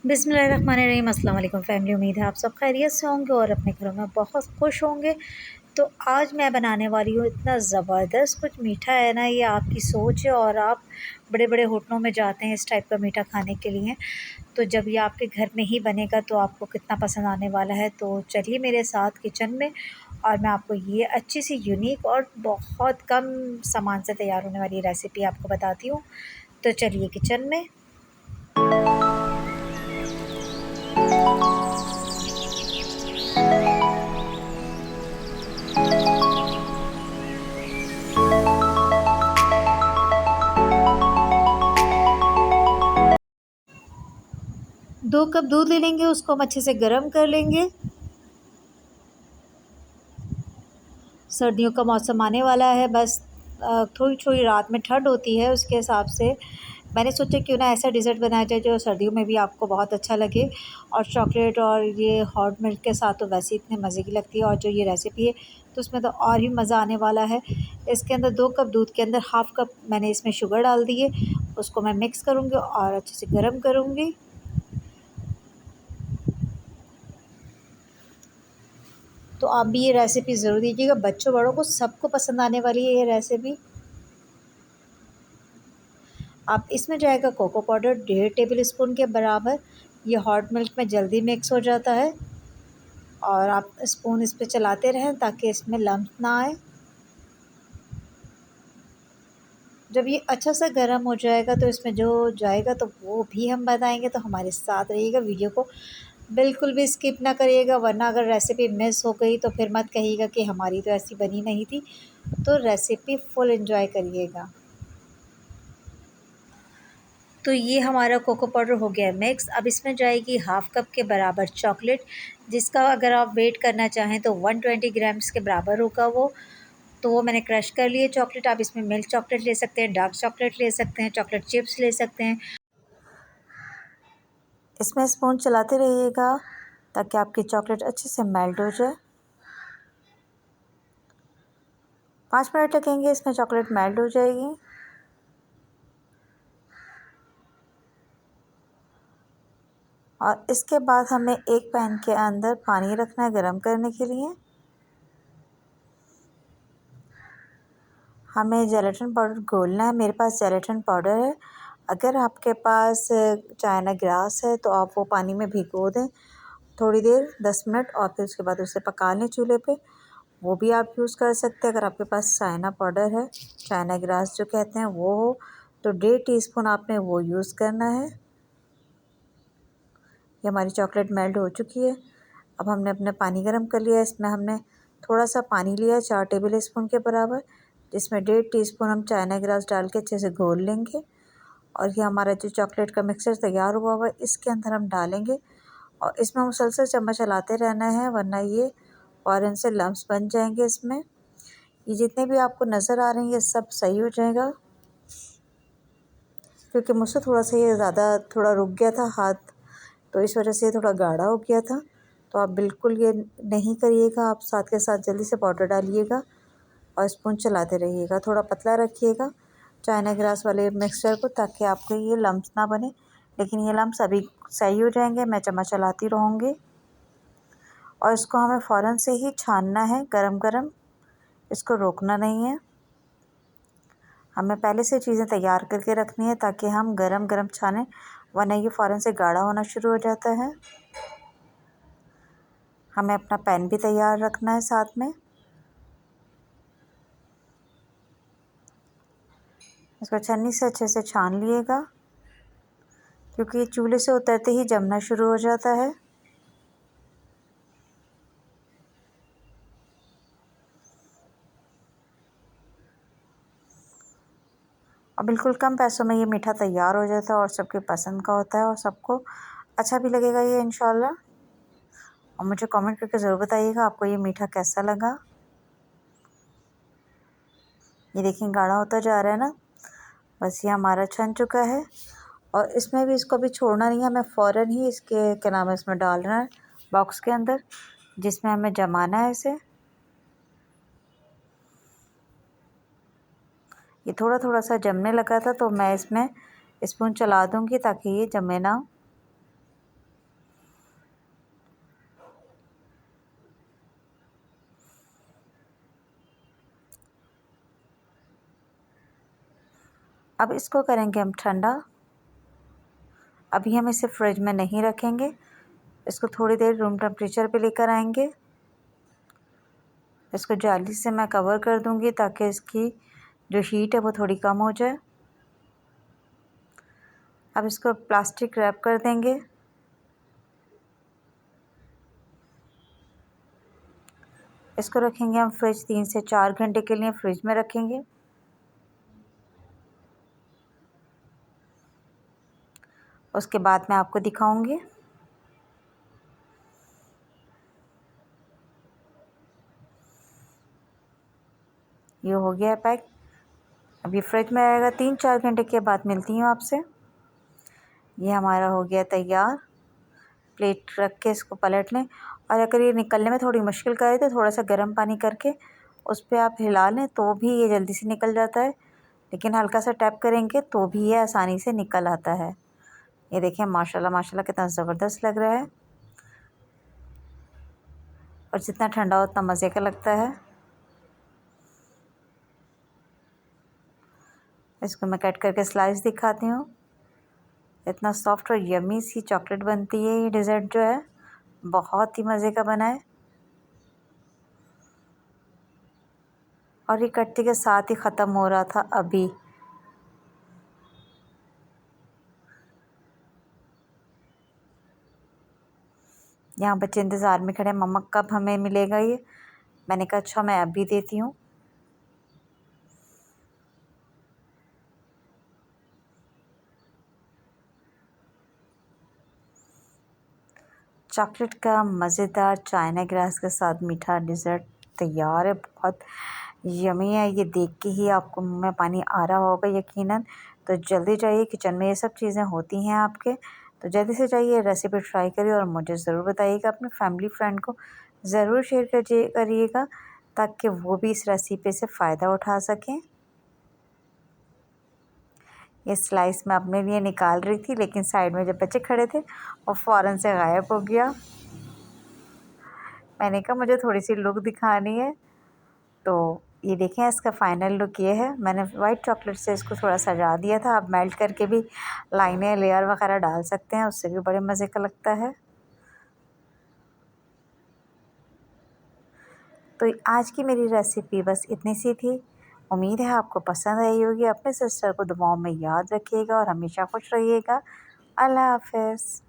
बिस्मिल्लाहिर्रहमानिर्रहीम। अस्सलाम वालेकुम फैमिली। उम्मीद है आप सब खैरियत से होंगे और अपने घरों में बहुत खुश होंगे। तो आज मैं बनाने वाली हूँ इतना ज़बरदस्त कुछ मीठा है ना, ये आपकी सोच है और आप बड़े बड़े होटलों में जाते हैं इस टाइप का मीठा खाने के लिए। तो जब ये आपके घर में ही बनेगा तो आपको कितना पसंद आने वाला है। तो चलिए मेरे साथ किचन में और मैं आपको ये अच्छी सी यूनिक और बहुत कम सामान से तैयार होने वाली रेसिपी आपको बताती हूँ। तो चलिए किचन में। 2 कप दूध ले लेंगे, उसको हम अच्छे से गर्म कर लेंगे। सर्दियों का मौसम आने वाला है, बस थोड़ी-थोड़ी रात में ठंड होती है, उसके हिसाब से मैंने सोचा क्यों ना ऐसा डिज़र्ट बनाया जाए जो सर्दियों में भी आपको बहुत अच्छा लगे। और चॉकलेट और ये हॉट मिल्क के साथ तो वैसे ही इतने मज़े की लगती है, और जो ये रेसिपी है तो उसमें तो और भी मज़ा आने वाला है। इसके अंदर 2 कप दूध के अंदर हाफ़ कप मैंने इसमें शुगर डाल दी है। उसको मैं मिक्स करूँगी और अच्छे से गर्म करूँगी। तो आप भी ये रेसिपी ज़रूर दीजिएगा, बच्चों बड़ों को सबको पसंद आने वाली है ये रेसिपी। आप इसमें जाएगा कोको पाउडर 1.5 टेबल स्पून के बराबर। ये हॉट मिल्क में जल्दी मिक्स हो जाता है और आप स्पून इस पे चलाते रहें ताकि इसमें लम्प ना आए। जब ये अच्छा सा गर्म हो जाएगा तो इसमें जो जाएगा तो वो भी हम बताएंगे, तो हमारे साथ रहिएगा। वीडियो को बिल्कुल भी स्किप ना करिएगा, वरना अगर रेसिपी मिस हो गई तो फिर मत कहिएगा कि हमारी तो ऐसी बनी नहीं थी। तो रेसिपी फुल एंजॉय करिएगा। तो ये हमारा कोको पाउडर हो गया मिक्स। अब इसमें जाएगी हाफ़ कप के बराबर चॉकलेट, जिसका अगर आप वेट करना चाहें तो 120 ग्राम्स के बराबर होगा वो। तो वो मैंने क्रश कर लिए चॉकलेट। आप इसमें मिल्क चॉकलेट ले सकते हैं, डार्क चॉकलेट ले सकते हैं, चॉकलेट चिप्स ले सकते हैं। इसमें स्पून चलाते रहिएगा ताकि आपकी चॉकलेट अच्छे से मेल्ट हो जाए। 5 मिनट लगेंगे, इसमें चॉकलेट मेल्ट हो जाएगी। और इसके बाद हमें एक पैन के अंदर पानी रखना है गर्म करने के लिए। हमें जेलेटिन पाउडर घोलना है। मेरे पास जेलेटिन पाउडर है। अगर आपके पास चाइना ग्रास है तो आप वो पानी में भिगो दें थोड़ी देर 10 मिनट, और फिर उसके बाद उसे पका लें चूल्हे पे। वो भी आप यूज़ कर सकते हैं। अगर आपके पास चाइना पाउडर है, चाइना ग्रास जो कहते हैं वो हो, तो 1.5 टीस्पून आपने वो यूज़ करना है। ये हमारी चॉकलेट मेल्ट हो चुकी है। अब हमने अपना पानी गर्म कर लिया है। इसमें हमने थोड़ा सा पानी लिया है 4 टेबल स्पून के बराबर, जिसमें 1.5 टीस्पून हम चाइना ग्रास डाल के अच्छे से घोल लेंगे। और ये हमारा जो चॉकलेट का मिक्सचर तैयार हुआ हुआ है इसके अंदर हम डालेंगे, और इसमें मुसलसल चम्मच चलाते रहना है, वरना ये फ़ौरन से लम्स बन जाएंगे इसमें। ये जितने भी आपको नज़र आ रहे हैं ये सब सही हो जाएगा, क्योंकि मुझसे थोड़ा सा ये ज़्यादा थोड़ा रुक गया था हाथ, तो इस वजह से ये थोड़ा गाढ़ा हो गया था। तो आप बिल्कुल ये नहीं करिएगा, आप साथ के साथ जल्दी से पाउडर डालिएगा और स्पून चलाते रहिएगा। थोड़ा पतला रखिएगा चाइना ग्रास वाले मिक्सचर को, ताकि आपको ये लम्स ना बने। लेकिन ये लम्स अभी सही हो जाएंगे, मैं चम्मच चलाती रहूँगी। और इसको हमें फ़ौरन से ही छानना है गरम गरम, इसको रोकना नहीं है। हमें पहले से चीज़ें तैयार करके रखनी है ताकि हम गरम गरम छानें, वरना ये फ़ौरन से गाढ़ा होना शुरू हो जाता है। हमें अपना पैन भी तैयार रखना है साथ में। इसको छन्नी से अच्छे से छान लिएगा, क्योंकि ये चूल्हे से उतरते ही जमना शुरू हो जाता है। और बिल्कुल कम पैसों में ये मीठा तैयार हो जाता है और सबके पसंद का होता है और सबको अच्छा भी लगेगा ये इंशाल्लाह। और मुझे कमेंट करके ज़रूर बताइएगा आपको ये मीठा कैसा लगा। ये देखिए गाढ़ा होता जा रहा है ना, बस ये हमारा छन चुका है। और इसमें भी इसको भी छोड़ना नहीं है, हमें फ़ौरन ही इसके क्या नाम है इसमें डालना है बॉक्स के अंदर, जिसमें हमें जमाना है इसे। ये थोड़ा थोड़ा सा जमने लगा था तो मैं इसमें स्पून चला दूंगी ताकि ये जमे ना। अब इसको करेंगे हम ठंडा। अभी हम इसे फ्रिज में नहीं रखेंगे, इसको थोड़ी देर रूम टेम्परेचर पे लेकर आएंगे। इसको जाली से मैं कवर कर दूंगी ताकि इसकी जो हीट है वो थोड़ी कम हो जाए। अब इसको प्लास्टिक रैप कर देंगे। इसको रखेंगे हम फ्रिज 3 से 4 घंटे के लिए फ्रिज में रखेंगे। उसके बाद मैं आपको दिखाऊंगी। ये हो गया है पैक। अब ये फ्रिज में आएगा। 3-4 घंटे के बाद मिलती हूँ आपसे। ये हमारा हो गया तैयार। प्लेट रख के इसको पलट लें, और अगर ये निकलने में थोड़ी मुश्किल करे तो थोड़ा सा गर्म पानी करके उस पर आप हिला लें तो भी ये जल्दी से निकल जाता है, लेकिन हल्का सा टैप करेंगे तो भी ये आसानी से निकल आता है। ये देखें माशाल्लाह माशाल्लाह कितना ज़बरदस्त लग रहा है, और जितना ठंडा हो उतना मज़े का लगता है। इसको मैं कट करके स्लाइस दिखाती हूँ। इतना सॉफ्ट और यमी सी चॉकलेट बनती है। ये डिज़र्ट जो है बहुत ही मज़े का बना है, और ये कटते के साथ ही ख़त्म हो रहा था अभी। यहाँ बच्चे इंतज़ार में खड़े हैं, मम्मा कब हमें मिलेगा ये। मैंने कहा अच्छा मैं अभी देती हूँ। चॉकलेट का मज़ेदार चाइना ग्रास के साथ मीठा डिज़र्ट तैयार है। बहुत यमी है। ये देख के ही आपको मुँह में पानी आ रहा होगा यकीनन। तो जल्दी जाइए, किचन में ये सब चीज़ें होती हैं आपके, तो जल्दी से जाइए, रेसिपी ट्राई करिए और मुझे ज़रूर बताइएगा। अपने फैमिली फ्रेंड को ज़रूर शेयर करिएगा ताकि वो भी इस रेसिपी से फ़ायदा उठा सकें। ये स्लाइस मैं अपने लिए निकाल रही थी, लेकिन साइड में जब बच्चे खड़े थे और फ़ौरन से गायब हो गया। मैंने कहा मुझे थोड़ी सी लुक दिखानी है। तो ये देखें इसका फ़ाइनल लुक ये है। मैंने वाइट चॉकलेट से इसको थोड़ा सजा दिया था। आप मेल्ट करके भी लाइनें लेयर वगैरह डाल सकते हैं, उससे भी बड़े मज़े का लगता है। तो आज की मेरी रेसिपी बस इतनी सी थी। उम्मीद है आपको पसंद आई होगी। अपने सिस्टर को दुआओं में याद रखिएगा और हमेशा खुश रहिएगा। अल्लाह हाफ़िज़।